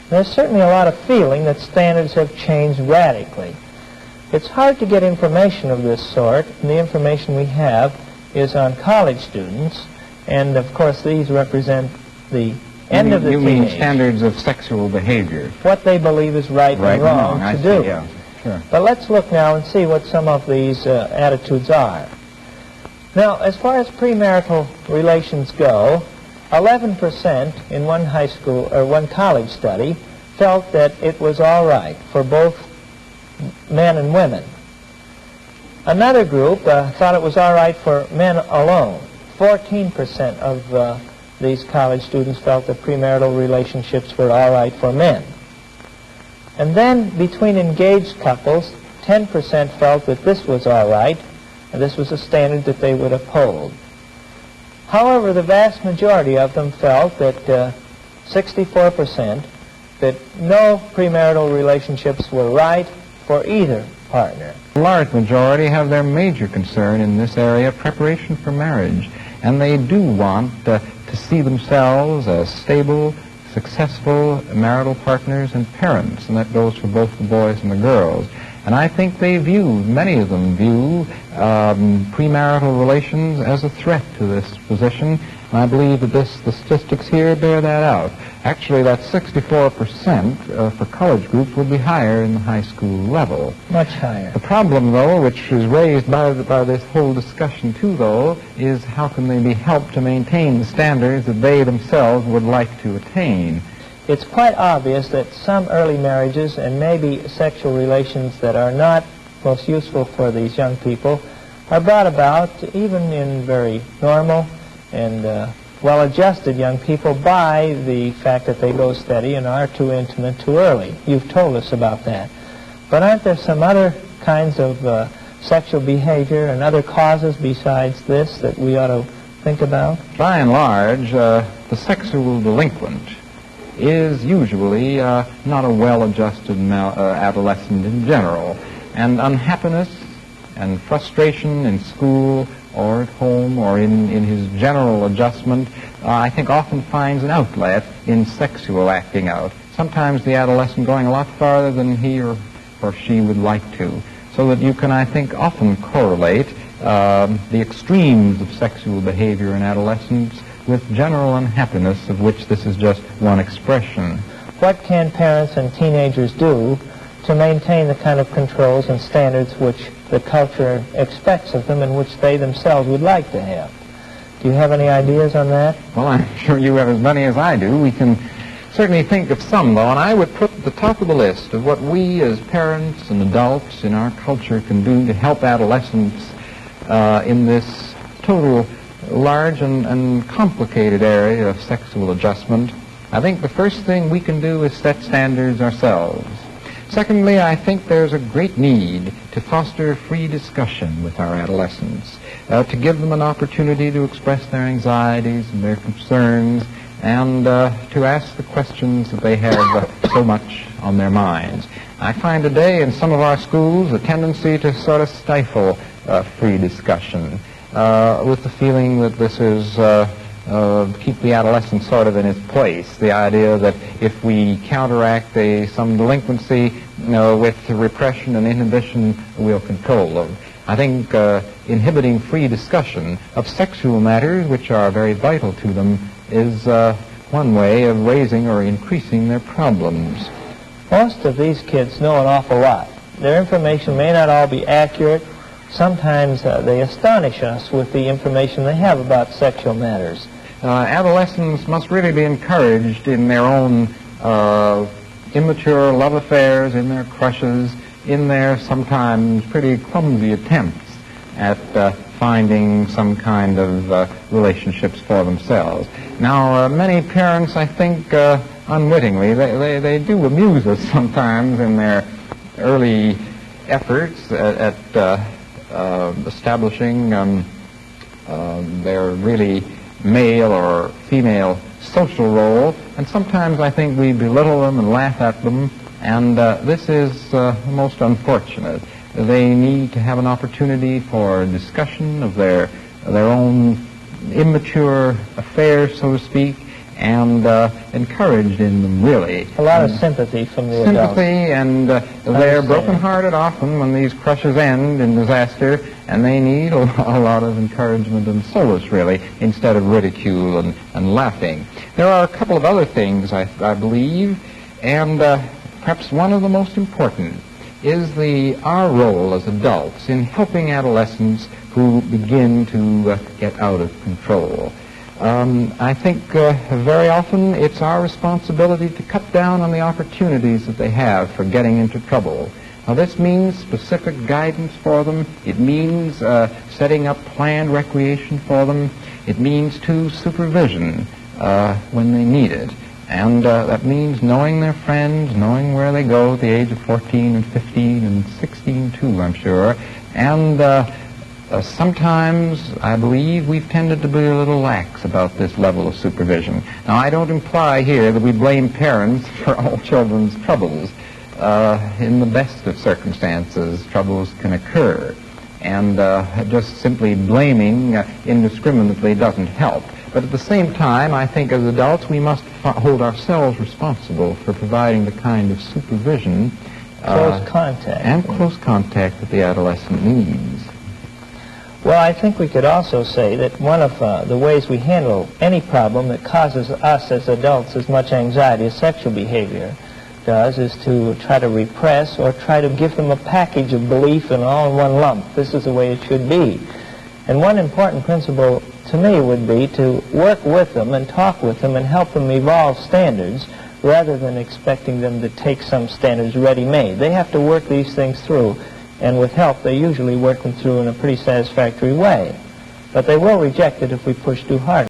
There's certainly a lot of feeling that standards have changed radically. It's hard to get information of this sort, and the information we have is on college students, and of course these represent the end of the teenage. You mean standards of sexual behavior? What they believe is right and wrong to do. Yeah, sure. But let's look now and see what some of these attitudes are. Now, as far as premarital relations go, 11% in one high school or one college study felt that it was all right for both men and women. Another group thought it was all right for men alone. 14% of these college students felt that premarital relationships were all right for men. And then between engaged couples, 10% felt that this was all right, and this was a standard that they would uphold. However, the vast majority of them felt that 64% that no premarital relationships were right for either partner. A large majority have their major concern in this area preparation for marriage, and they do want to see themselves as stable, successful marital partners and parents, and that goes for both the boys and the girls. And I think many of them view premarital relations as a threat to this position, and I believe that the statistics here bear that out. Actually, that 64% for college groups would be higher in the high school level. Much higher. The problem, though, which is raised by this whole discussion, too, though, is how can they be helped to maintain the standards that they themselves would like to attain. It's quite obvious that some early marriages and maybe sexual relations that are not most useful for these young people are brought about even in very normal and well-adjusted young people by the fact that they go steady and are too intimate too early. You've told us about that. But aren't there some other kinds of sexual behavior and other causes besides this that we ought to think about? By and large, the sexual delinquent is usually not a well-adjusted adolescent in general, and unhappiness and frustration in school or at home or in his general adjustment, I think often finds an outlet in sexual acting out. Sometimes the adolescent going a lot farther than he or she would like to, so that you can, I think, often correlate the extremes of sexual behavior in adolescence with general unhappiness, of which this is just one expression. What can parents and teenagers do to maintain the kind of controls and standards which the culture expects of them and which they themselves would like to have? Do you have any ideas on that? Well, I'm sure you have as many as I do. We can certainly think of some, though, and I would put at the top of the list of what we as parents and adults in our culture can do to help adolescents in this total large and complicated area of sexual adjustment. I think the first thing we can do is set standards ourselves. Secondly, I think there's a great need to foster free discussion with our adolescents, to give them an opportunity to express their anxieties and their concerns, and to ask the questions that they have so much on their minds. I find today in some of our schools a tendency to sort of stifle free discussion, with the feeling that this is keep the adolescent sort of in its place. The idea that if we counteract some delinquency with repression and inhibition, we'll control them. I think inhibiting free discussion of sexual matters, which are very vital to them, is one way of raising or increasing their problems. Most of these kids know an awful lot. Their information may not all be accurate. Sometimes they astonish us with the information they have about sexual matters. Adolescents must really be encouraged in their own immature love affairs, in their crushes, in their sometimes pretty clumsy attempts at finding some kind of relationships for themselves. Now, many parents, I think, unwittingly, they do amuse us sometimes in their early efforts at establishing their really male or female social role, and sometimes I think we belittle them and laugh at them, and this is most unfortunate. They need to have an opportunity for discussion of their own immature affairs, so to speak, and encouraged in them, really. A lot of sympathy from the adults. Sympathy, and they're brokenhearted often when these crushes end in disaster, and they need a lot of encouragement and solace, really, instead of ridicule and laughing. There are a couple of other things, I believe, and perhaps one of the most important is our role as adults in helping adolescents who begin to get out of control. I think very often it's our responsibility to cut down on the opportunities that they have for getting into trouble. Now, this means specific guidance for them. It means setting up planned recreation for them. It means, too, supervision when they need it. And that means knowing their friends, knowing where they go at the age of 14 and 15 and 16, too, I'm sure. And sometimes, I believe, we've tended to be a little lax about this level of supervision. Now, I don't imply here that we blame parents for all children's troubles. In the best of circumstances, troubles can occur. And just simply blaming indiscriminately doesn't help. But at the same time, I think as adults, we must hold ourselves responsible for providing the kind of supervision close contact. And close contact that the adolescent needs. Well, I think we could also say that one of the ways we handle any problem that causes us as adults as much anxiety as sexual behavior does is to try to repress or try to give them a package of belief and all in one lump. This is the way it should be. And one important principle to me would be to work with them and talk with them and help them evolve standards rather than expecting them to take some standards ready-made. They have to work these things through, and with help they usually work them through in a pretty satisfactory way. But they will reject it if we push too hard.